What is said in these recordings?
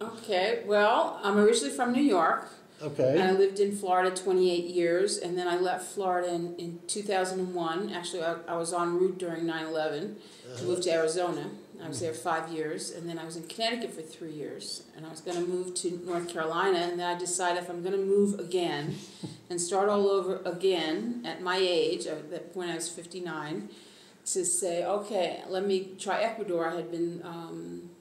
Okay, well, I'm originally from New York. Okay. And I lived in Florida 28 years, and then I left Florida in 2001. Actually, I was en route during 9/11 to move to Arizona. I was there 5 years, and then I was in Connecticut for 3 years, and I was going to move to North Carolina, and then I decided if I'm going to move again and start all over again at my age, at that point I was 59, to say, okay, let me try Ecuador. I had been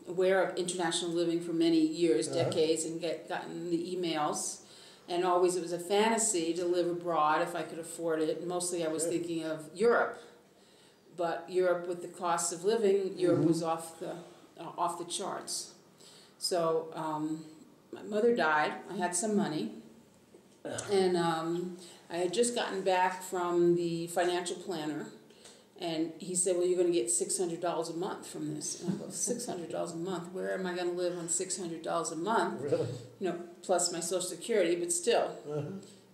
aware of international living for many years, decades, and gotten the emails. And always it was a fantasy to live abroad if I could afford it. Mostly I was thinking of Europe. But Europe, with the cost of living, Europe was off the charts. So my mother died. I had some money. And I had just gotten back from the financial planner. And he said, well, you're going to get $600 a month from this. And I go, $600 a month? Where am I going to live on $600 a month? Really? You know, plus my Social Security, but still.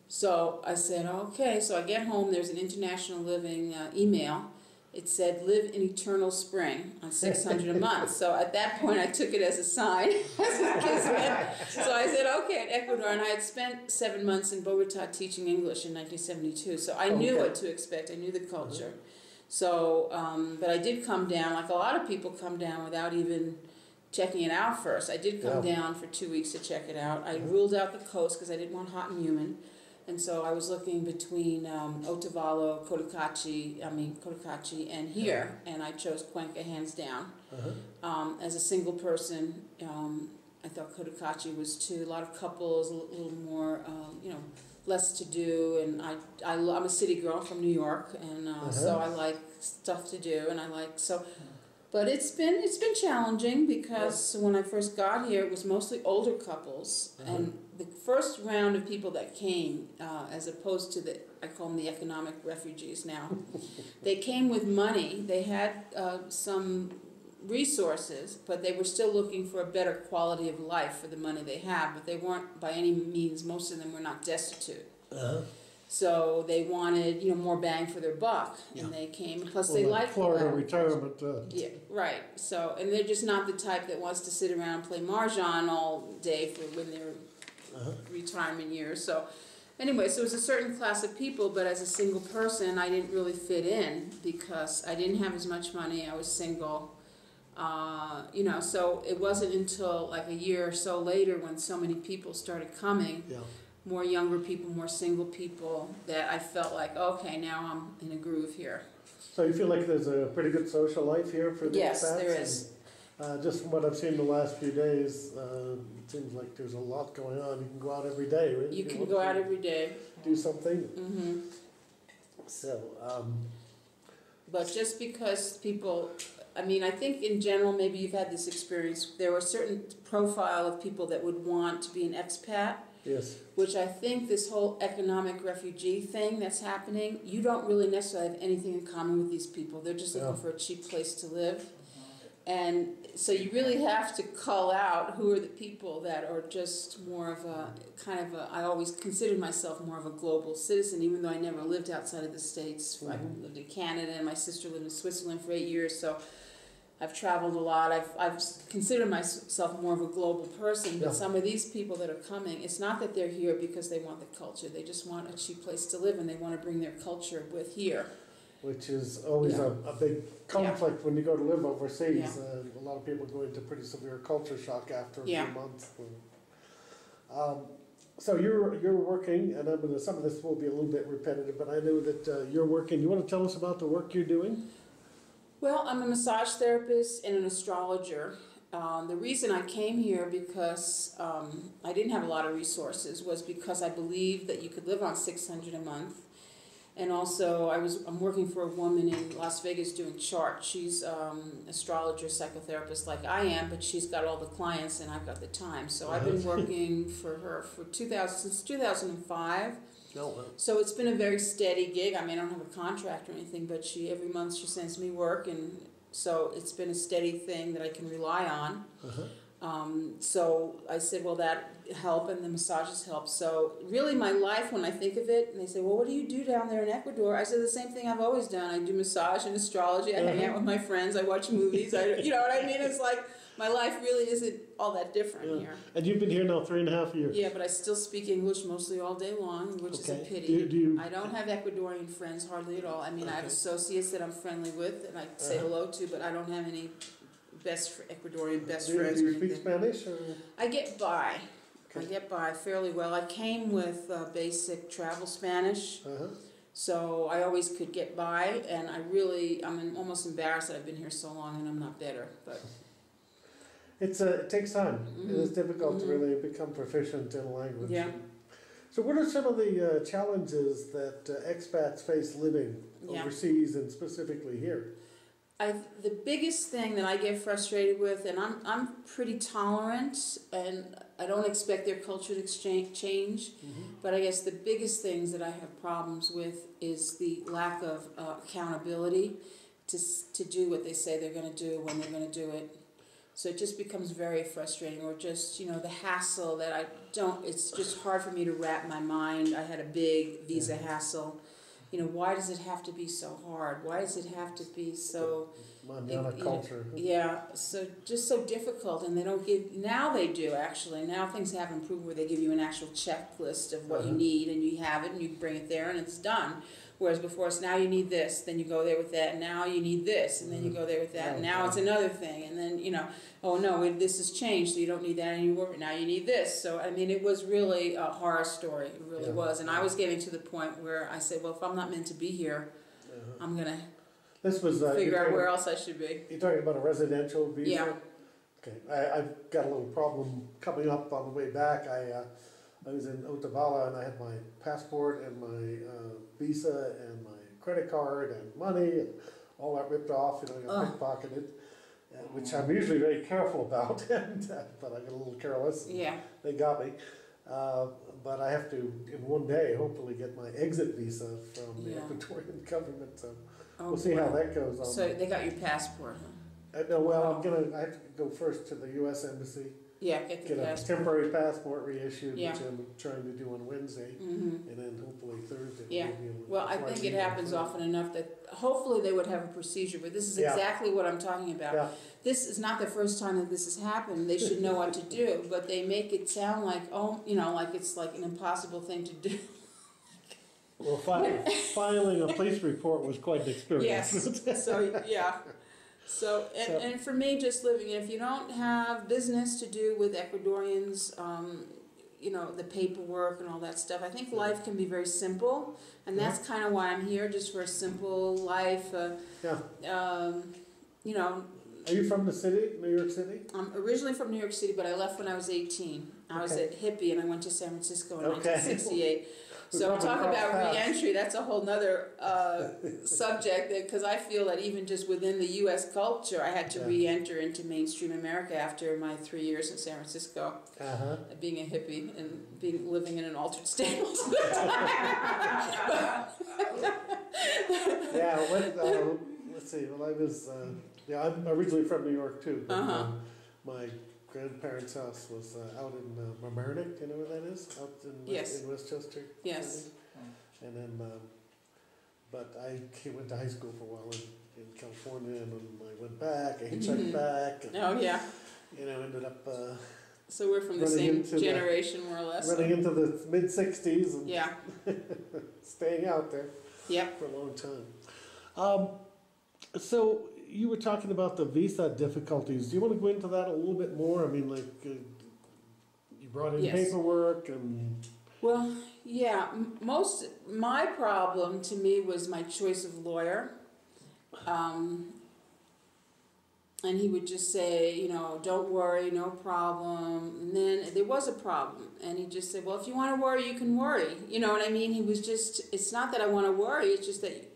So I said, okay. So I get home, there's an international living email. It said, live in Eternal Spring on $600 a month. So at that point, I took it as a sign, as a kismet. So I said, okay, in Ecuador. And I had spent 7 months in Bogota teaching English in 1972. So I knew what to expect. I knew the culture. So, but I did come down, like a lot of people come down without even checking it out first. I did come down for 2 weeks to check it out. I ruled out the coast because I didn't want hot and humid. And so I was looking between Otavalo, Cotacachi, and here. And I chose Cuenca hands down. As a single person, I thought Cotacachi was too. A lot of couples, a little more, you know, less to do, and I'm a city girl from New York, and so I like stuff to do, and I like so. But it's been challenging because when I first got here, it was mostly older couples, and the first round of people that came, as opposed to I call them the economic refugees now, they came with money. They had some resources, but they were still looking for a better quality of life for the money they had, but they weren't by any means, most of them were not destitute. So they wanted, you know, more bang for their buck, and they came, plus they liked Florida retirement. Yeah, right. So, and they're just not the type that wants to sit around and play mahjong all day for when they're retirement years. So anyway, so it was a certain class of people, but as a single person, I didn't really fit in because I didn't have as much money. I was single. You know, so it wasn't until like a year or so later when so many people started coming, more younger people, more single people, that I felt like, okay, now I'm in a groove here. So you feel like there's a pretty good social life here for the expats? Yes, there is. Just from what I've seen the last few days, it seems like there's a lot going on. You can go out every day, right? You can go out every day. Do something. So, but just because people, I mean, I think in general, maybe you've had this experience, there were a certain profile of people that would want to be an expat. Yes. Which I think this whole economic refugee thing that's happening, you don't really necessarily have anything in common with these people. They're just looking for a cheap place to live. And so you really have to cull out who are the people that are just more of a, kind of a, I always considered myself more of a global citizen, even though I never lived outside of the States. I lived in Canada, and my sister lived in Switzerland for 8 years, so I've traveled a lot. I've considered myself more of a global person, but some of these people that are coming, it's not that they're here because they want the culture. They just want a cheap place to live, and they want to bring their culture with here. Which is always a big conflict when you go to live overseas. A lot of people go into pretty severe culture shock after a few months. So you're working, and some of this will be a little bit repetitive, but I know that you're working. You want to tell us about the work you're doing? Well, I'm a massage therapist and an astrologer. The reason I came here because I didn't have a lot of resources was because I believed that you could live on $600 a month. And also, I'm working for a woman in Las Vegas doing charts. She's astrologer, psychotherapist like I am, but she's got all the clients and I've got the time. So I've been working for her since 2005. So it's been a very steady gig. I mean, I don't have a contract or anything, but every month she sends me work, and so it's been a steady thing that I can rely on. So I said, well, that help, and the massages help. So really my life, when I think of it, and they say, well, what do you do down there in Ecuador? I said, the same thing I've always done. I do massage and astrology. I hang out with my friends. I watch movies. You know what I mean? It's like my life really isn't all that different here. And you've been here now 3.5 years. Yeah, but I still speak English mostly all day long, which is a pity. I don't have Ecuadorian friends hardly at all. I mean, I have associates that I'm friendly with and I say hello to, but I don't have any Ecuadorian best friends Do or you anything. speak Spanish? Or? I get by. I get by fairly well. I came with basic travel Spanish, so I always could get by, and I'm almost embarrassed that I've been here so long and I'm not better. But it takes time. It is difficult to really become proficient in a language. Yeah. So what are some of the challenges that expats face living overseas and specifically here? The biggest thing that I get frustrated with, and I'm pretty tolerant, and I don't expect their culture to change, but I guess the biggest things that I have problems with is the lack of accountability to do what they say they're going to do when they're going to do it. So it just becomes very frustrating, or just, the hassle that it's just hard for me to wrap my mind. I had a big visa hassle. Why does it have to be so hard? Why does it have to be so... culture. Just so difficult, and they don't give... Now they do, actually. Now things have improved where they give you an actual checklist of what you need, and you have it, and you bring it there, and it's done. Whereas before it's now you need this, then you go there with that, and now you need this, and then you go there with that, and now it's another thing, and then, oh no, this has changed, so you don't need that anymore, but now you need this. So, I mean, it was really a horror story, it really was. And I was getting to the point where I said, well, if I'm not meant to be here, I'm going to figure out where else I should be. You're talking about a residential visa? Yeah. Okay, I've got a little problem coming up on the way back. I was in Otavalo and I had my passport and my visa and my credit card and money and all that ripped off, I got pickpocketed, which I'm usually very careful about, but I got a little careless. Yeah. They got me. But I have to, in one day, hopefully get my exit visa from the Ecuadorian government, so we'll see how that goes on. So they got your passport, huh? No, well, I have to go first to the U.S. Embassy. Yeah, get the passport. A temporary passport reissued, Yeah. which I'm trying to do on Wednesday, and then hopefully Thursday. Yeah. Well, I think it happens often enough that hopefully they would have a procedure, but this is exactly what I'm talking about. Yeah. This is not the first time that this has happened. They should know what to do, but they make it sound like, like it's like an impossible thing to do. Well, filing a police report was quite an experience. Yes. So, and for me, just living, if you don't have business to do with Ecuadorians, the paperwork and all that stuff, I think life can be very simple, and that's kind of why I'm here, just for a simple life. Are you from the city, New York City? I'm originally from New York City, but I left when I was 18. I was a hippie, and I went to San Francisco in 1968. So talk about re-entry, that's a whole nother subject, because I feel that even just within the U.S. culture, I had to re-enter into mainstream America after my 3 years in San Francisco, being a hippie and living in an altered state. Let's see, well, I was, I'm originally from New York too, but my grandparents' house was out in Mamaroneck, you know where that is? Out in Westchester. Yes. And then, but I went to high school for a while in California, and then I went back, I hitchhiked back. And, ended up... so we're from the same generation, more or less. Running into the mid-60s and staying out there for a long time. So you were talking about the visa difficulties. Do you want to go into that a little bit more? I mean, you brought in paperwork and... Well, my problem to me was my choice of lawyer. And he would just say, don't worry, no problem. And then there was a problem. And he just said, well, if you want to worry, you can worry. You know what I mean? He was just, it's not that I want to worry, it's just that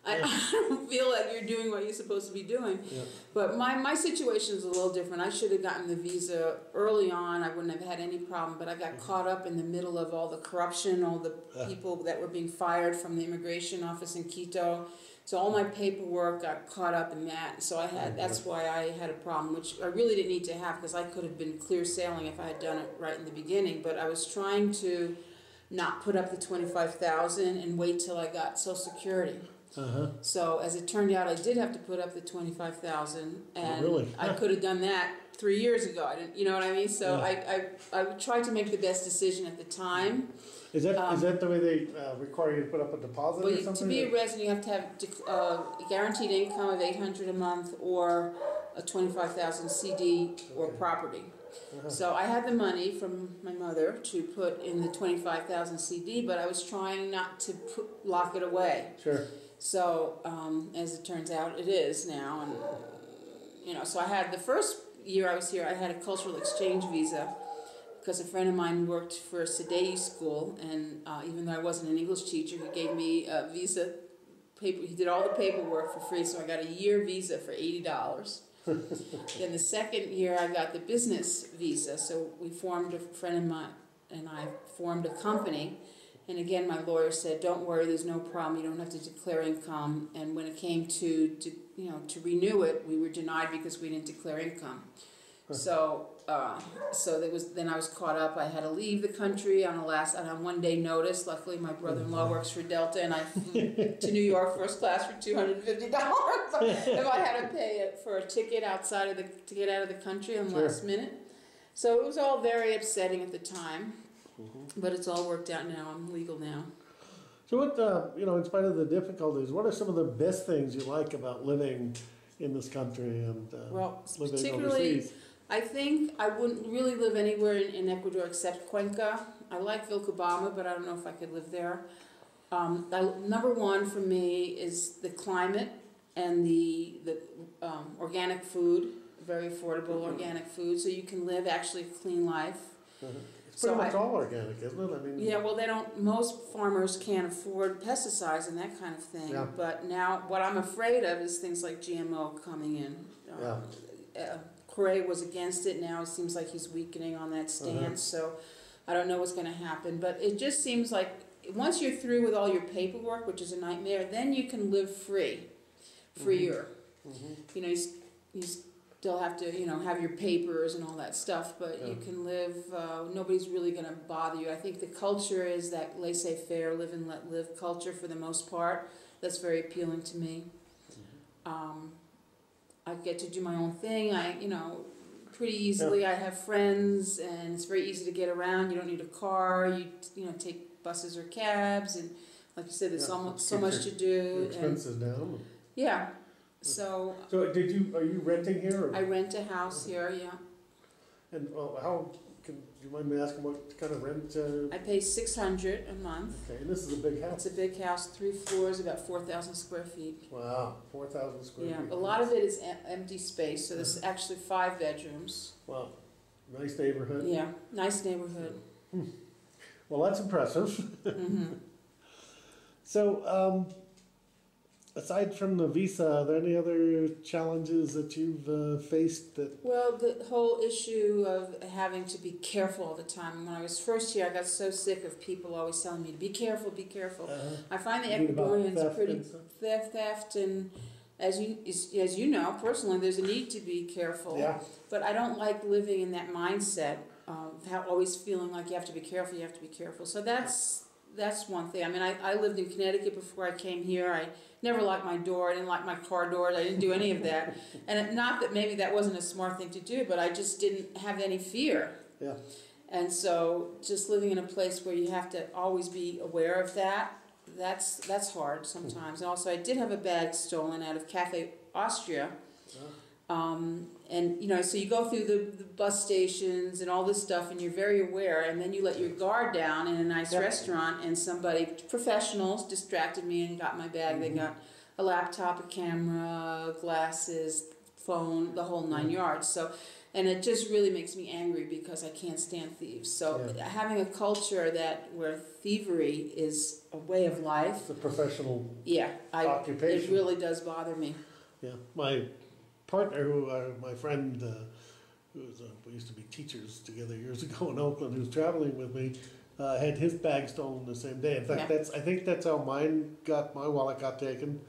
I don't feel like you're doing what you're supposed to be doing. Yeah. But my situation is a little different. I should have gotten the visa early on. I wouldn't have had any problem. But I got caught up in the middle of all the corruption, all the people that were being fired from the immigration office in Quito. So all my paperwork got caught up in that. So that's why I had a problem, which I really didn't need to have, because I could have been clear sailing if I had done it right in the beginning. But I was trying to not put up the $25,000 and wait till I got Social Security. So as it turned out, I did have to put up the $25,000, and I could have done that 3 years ago. I didn't, you know what I mean? So I tried to make the best decision at the time. Is that the way they require you to put up a deposit or something? To be a resident, you have to have guaranteed income of $800 a month or a $25,000 CD or property. So I had the money from my mother to put in the $25,000 CD, but I was trying not to lock it away. Sure. So as it turns out, it is now, and so I had the first year I was here, I had a cultural exchange visa, because a friend of mine worked for a Sadei school, and even though I wasn't an English teacher, he gave me a visa paper. He did all the paperwork for free, so I got a year visa for $80. Then the second year, I got the business visa. So a friend of mine and I formed a company, and again, my lawyer said, "Don't worry, there's no problem. You don't have to declare income." And when it came to renew it, we were denied because we didn't declare income. So then I was caught up. I had to leave the country on a 1-day notice. Luckily, my brother-in-law works for Delta, and I flew to New York first class for $250. If I had to pay it for a ticket to get out of the country on the last minute. So it was all very upsetting at the time, but it's all worked out now. I'm legal now. So what, in spite of the difficulties, what are some of the best things you like about living in this country and living overseas? I think I wouldn't really live anywhere in Ecuador except Cuenca. I like Vilcabamba, but I don't know if I could live there. Number one for me is the climate and the organic food, very affordable organic food, so you can live actually a clean life. It's pretty much all organic, isn't it? I mean, most farmers can't afford pesticides and that kind of thing. Yeah. But now what I'm afraid of is things like GMO coming in. Correa was against it. Now it seems like he's weakening on that stance. So I don't know what's going to happen. But it just seems like once you're through with all your paperwork, which is a nightmare, then you can live freer. You still have to, have your papers and all that stuff, but you can live, nobody's really going to bother you. I think the culture is that laissez-faire, live and let live culture for the most part. That's very appealing to me. I get to do my own thing. Pretty easily. I have friends, and it's very easy to get around. You don't need a car. You take buses or cabs, and like you said, there's so much to do. Your expenses down. Yeah. So are you renting here? Or? I rent a house here. Yeah. And do you mind me asking what kind of rent? I pay $600 a month. Okay, and this is a big house. It's a big house, 3 floors, about 4,000 square feet. Wow, 4,000 square feet. Yeah, a lot of it is empty space, so there's actually 5 bedrooms. Wow, nice neighborhood. Yeah, nice neighborhood. Well, that's impressive. So, aside from the visa, are there any other challenges that you've faced? Well, the whole issue of having to be careful all the time. When I was first here, I got so sick of people always telling me to be careful, be careful. I find the Ecuadorians pretty theft, and as you know personally, there's a need to be careful. Yeah. But I don't like living in that mindset of always feeling like you have to be careful, you have to be careful. So that's one thing. I mean, I lived in Connecticut before I came here. I never locked my door. I didn't lock my car doors. I didn't do any of that. And not that maybe that wasn't a smart thing to do, but I just didn't have any fear. Yeah. And so just living in a place where you have to always be aware of that's hard sometimes. And also I did have a bag stolen out of Cafe Austria. And so you go through the bus stations and all this stuff, and you're very aware, and then you let your guard down in a nice restaurant, and professionals distracted me and got my bag. They got a laptop, a camera, glasses, phone, the whole 9 yards. So And it just really makes me angry because I can't stand thieves. So having a culture where thievery is a way of life. It's a professional It occupation. really does bother me. Yeah, my partner, my friend, we used to be teachers together years ago in Oakland, who's traveling with me, had his bag stolen the same day. In fact, I think that's how my wallet got taken.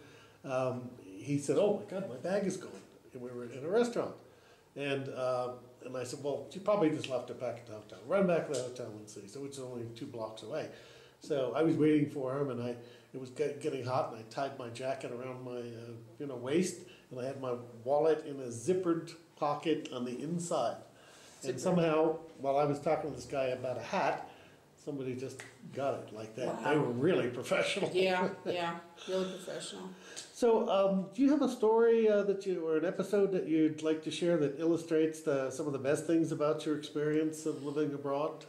He said, "Oh my God, my bag is gone." And we were in a restaurant. And I said, "Well, she probably just left it back at the hotel. Run back to the hotel and see." So it's only 2 blocks away. So I was waiting for him, and it was getting hot, and I tied my jacket around my waist, and I had my wallet in a zippered pocket on the inside. And somehow, while I was talking to this guy about a hat, somebody just got it like that. Wow. They were really professional. Yeah, really professional. So, do you have a story or an episode that you'd like to share that illustrates some of the best things about your experience of living abroad?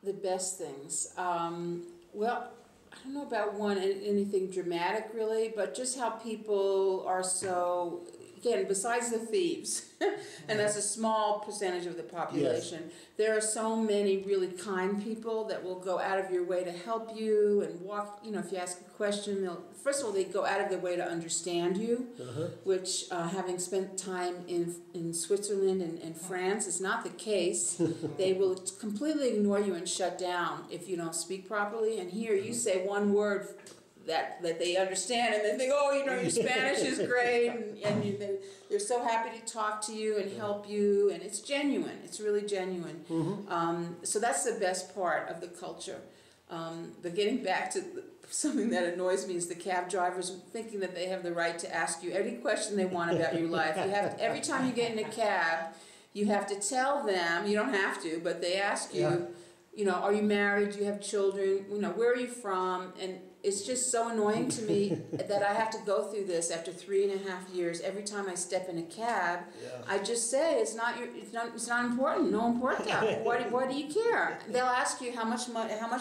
The best things. Well, I don't know about anything dramatic really, but just how people are so, again, besides the thieves, and that's a small percentage of the population, there are so many really kind people that will go out of your way to help you and walk, if you ask a question, first of all, they go out of their way to understand you, which having spent time in Switzerland and France is not the case. They will completely ignore you and shut down if you don't speak properly, and here you say one word that they understand, and they think, "Oh, your Spanish is great," and they're so happy to talk to you and help you, and it's genuine. It's really genuine. So that's the best part of the culture. But getting back to something that annoys me is the cab drivers thinking that they have the right to ask you any question they want about your life. Every time you get in a cab, you have to tell them. You don't have to, but they ask you. Are you married? Do you have children? Where are you from? And it's just so annoying to me that I have to go through this after 3.5 years. Every time I step in a cab, I just say it's not important. No important. Why do you care? They'll ask you how much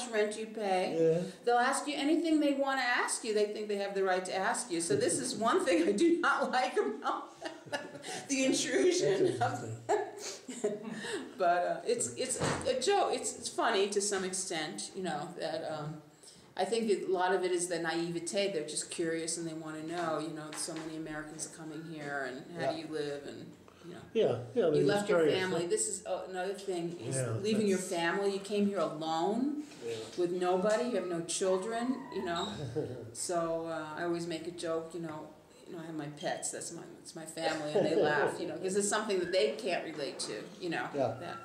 rent you pay. They'll ask you anything they want to ask you. They think they have the right to ask you. So this is one thing I do not like about the intrusion. But it's a joke. It's funny to some extent, that I think a lot of it is the naivete. They're just curious and they want to know, so many Americans are coming here and how do you live and, you left your family. This is another thing, is leaving your family. You came here alone with nobody. You have no children, So I always make a joke, I have my pets. It's my family, and they laugh, because it's something that they can't relate to, That.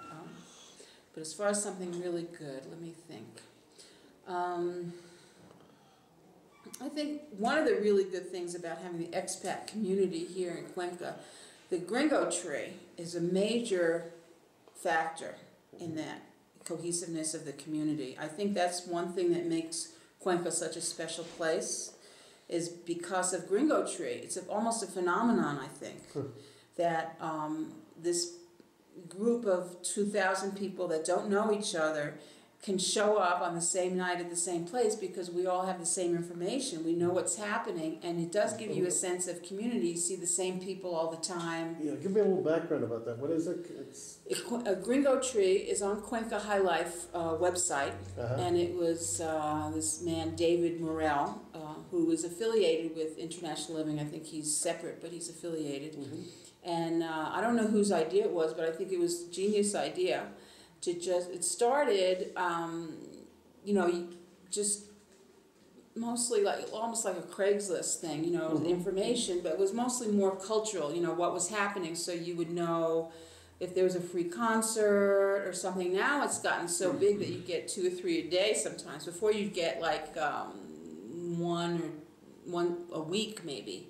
But as far as something really good, let me think. I think one of the really good things about having the expat community here in Cuenca, the gringo tree is a major factor in that cohesiveness of the community. I think that's one thing that makes Cuenca such a special place, is because of gringo tree. It's almost a phenomenon, I think, that this group of 2,000 people that don't know each other can show up on the same night at the same place because we all have the same information. We know what's happening, and it does give you a sense of community. You see the same people all the time. Yeah, give me a little background about that. What is it? A Gringo Tree is on Cuenca High Life website, and it was this man, David Morel, who is affiliated with International Living. I think he's separate, but he's affiliated. And I don't know whose idea it was, but I think it was a genius idea. It started, just mostly almost like a Craigslist thing, information, but it was mostly more cultural, what was happening, so you would know if there was a free concert or something. Now it's gotten so big that you get 2 or 3 a day sometimes. Before you'd get like one a week maybe.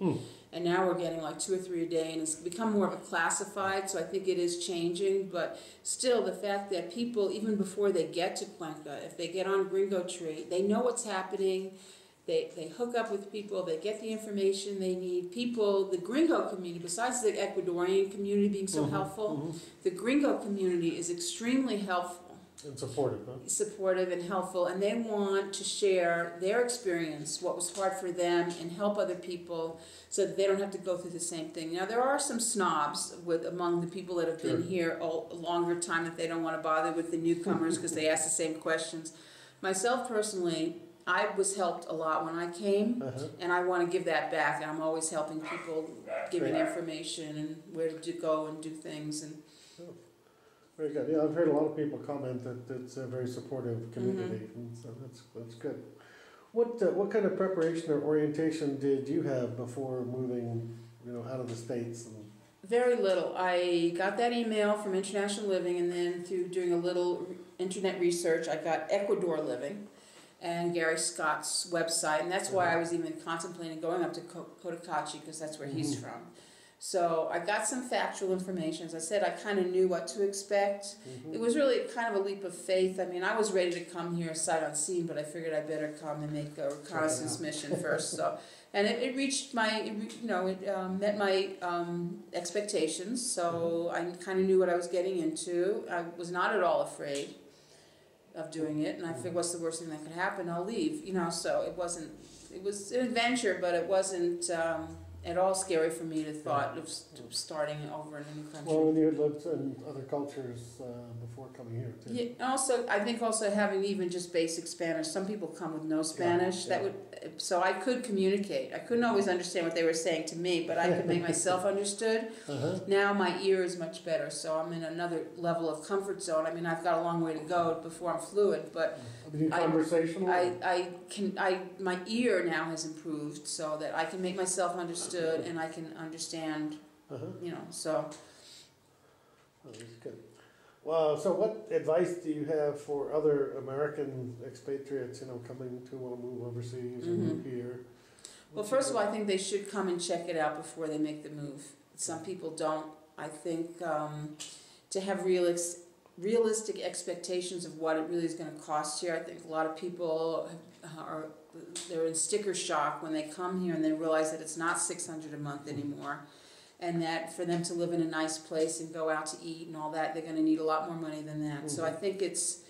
And now we're getting like 2 or 3 a day, and it's become more of a classified, so I think it is changing. But still, the fact that people, even before they get to Cuenca, if they get on Gringo Tree, they know what's happening, they hook up with people, they get the information they need. People, the Gringo community, besides the Ecuadorian community being so helpful, the Gringo community is extremely helpful. And supportive, huh? Supportive and helpful, and they want to share their experience, what was hard for them, and help other people so that they don't have to go through the same thing. Now, there are some snobs among the people that have been here a longer time that they don't want to bother with the newcomers because they ask the same questions. Myself personally, I was helped a lot when I came, and I want to give that back, and I'm always helping people, giving information and where to go and do things. And very good. Yeah, I've heard a lot of people comment that it's a very supportive community, and so that's good. What kind of preparation or orientation did you have before moving, out of the States? Very little. I got that email from International Living, and then through doing a little internet research, I got Ecuador Living and Gary Scott's website, and that's why I was even contemplating going up to Cotacachi, because that's where he's from. So I got some factual information. As I said, I kind of knew what to expect. It was really kind of a leap of faith. I mean, I was ready to come here sight unseen, but I figured I'd better come and make a reconnaissance mission first. So, and it reached my, met my expectations. So I kind of knew what I was getting into. I was not at all afraid of doing it, and I figured, what's the worst thing that could happen? I'll leave. So it was an adventure, but it wasn't at all scary for me to thought of starting over in a new country. Well, when you had lived in other cultures before coming here too. Yeah, I think having even just basic Spanish. Some people come with no Spanish. So I could communicate. I couldn't always understand what they were saying to me, but I could make myself understood. Now my ear is much better, so I'm in another level of comfort zone. I mean, I've got a long way to go before I'm fluent, but conversational. My ear now has improved so that I can make myself understood and I can understand. So. Oh, that's good. Well, so what advice do you have for other American expatriates, coming to want to move overseas or move here? Well, first of all, I think they should come and check it out before they make the move. Some people don't. I think to have realistic expectations of what it really is going to cost here. I think a lot of people they're in sticker shock when they come here and they realize that it's not $600 a month anymore. And that for them to live in a nice place and go out to eat and all that, they're going to need a lot more money than that. So I think it's,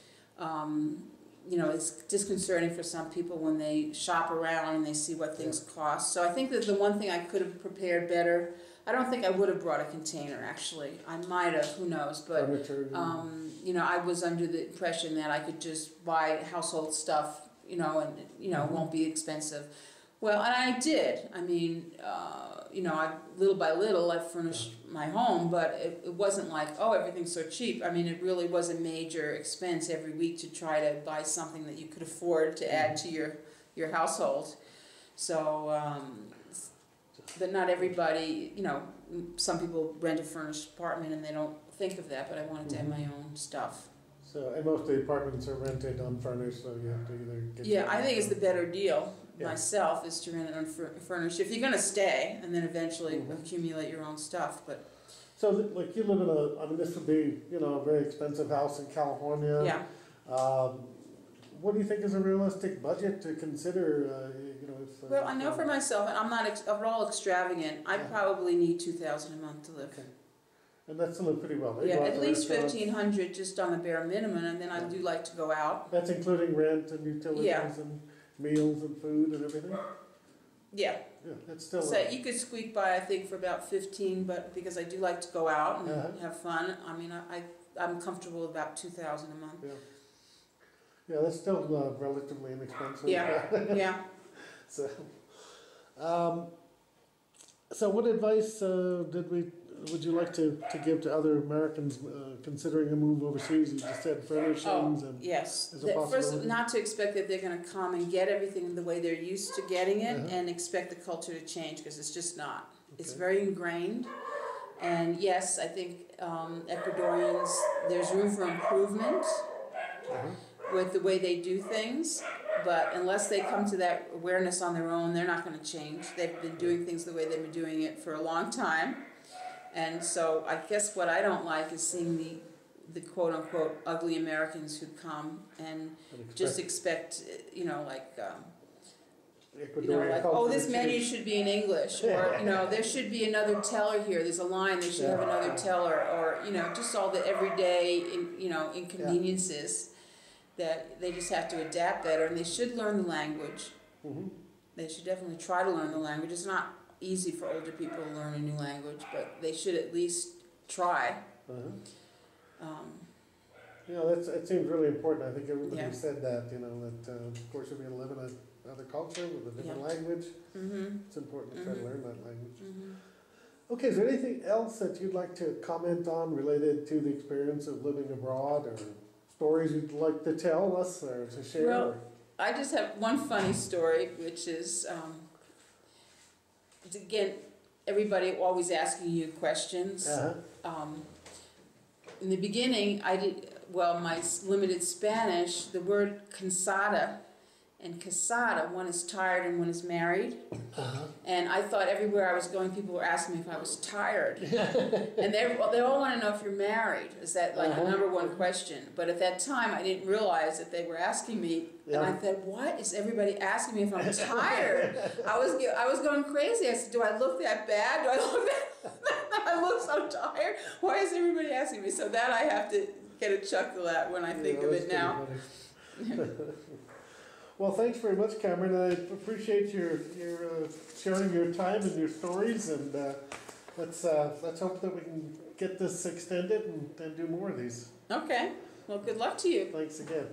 it's disconcerting for some people when they shop around and they see what things cost. So I think that the one thing I could have prepared better, I don't think I would have brought a container, actually. I might have, who knows. But, I was under the impression that I could just buy household stuff, won't be expensive. Well, and I did. I mean, little by little, I furnished my home, but it wasn't like, everything's so cheap. I mean, it really was a major expense every week to try to buy something that you could afford to add to your household. So, but not everybody, some people rent a furnished apartment and they don't think of that, but I wanted to have my own stuff. So, and most of the apartments are rented unfurnished, so you have to either get... Yeah, I think it's the better deal. Myself is to rent it unfurnished if you're going to stay and then eventually accumulate your own stuff. But so like you live in this would be a very expensive house in California. What do you think is a realistic budget to consider? Well, I know for myself, and I'm not at all extravagant. I probably need $2,000 a month to live. Okay. And that's to live pretty well. At least $1,500 just on the bare minimum, and then I do like to go out. That's including rent and utilities and meals and food and everything? Yeah. Yeah, that's still... So you could squeak by, I think, for about 15, but because I do like to go out and have fun, I mean, I'm comfortable with about $2,000 a month. Yeah, that's still relatively inexpensive. Yeah. So what advice would you like to give to other Americans considering a move overseas? You just said furnishings and yes. As a possibility. First, not to expect that they're going to come and get everything the way they're used to getting it and expect the culture to change, because it's just not. Okay. It's very ingrained. And yes, I think Ecuadorians, there's room for improvement with the way they do things. But unless they come to that awareness on their own, they're not going to change. They've been doing things the way they've been doing it for a long time. And so I guess what I don't like is seeing the quote-unquote ugly Americans who come and just expect, Ecuadorian oh, culture this would menu change. should be in English, or, there should be another teller here, there's a line, they should have another teller, or, just all the everyday, inconveniences that they just have to adapt better, and they should learn the language. Mm-hmm. They should definitely try to learn the language. It's not easy for older people to learn a new language, but they should at least try. It seems really important. I think everybody Yeah. said that, that of course if you're going to live in another culture with a different language, it's important to try to learn that language. Okay, is there anything else that you'd like to comment on related to the experience of living abroad, or stories you'd like to tell us or to share? Well, I just have one funny story, which is, again, everybody always asking you questions. In the beginning, my limited Spanish, the word cansada and casada, one is tired and one is married. And I thought everywhere I was going, people were asking me if I was tired. And they all want to know if you're married. Is that like the number one question? But at that time, I didn't realize that they were asking me. And I thought, what is everybody asking me if I'm tired? I was going crazy. I said, do I look that bad? Do I look that I look so tired? Why is everybody asking me? So that I have to get a chuckle at when I think of it now. Well, thanks very much, Cameron. I appreciate your sharing your time and your stories, and let's hope that we can get this extended and do more of these. Okay. Well, good luck to you. Thanks again.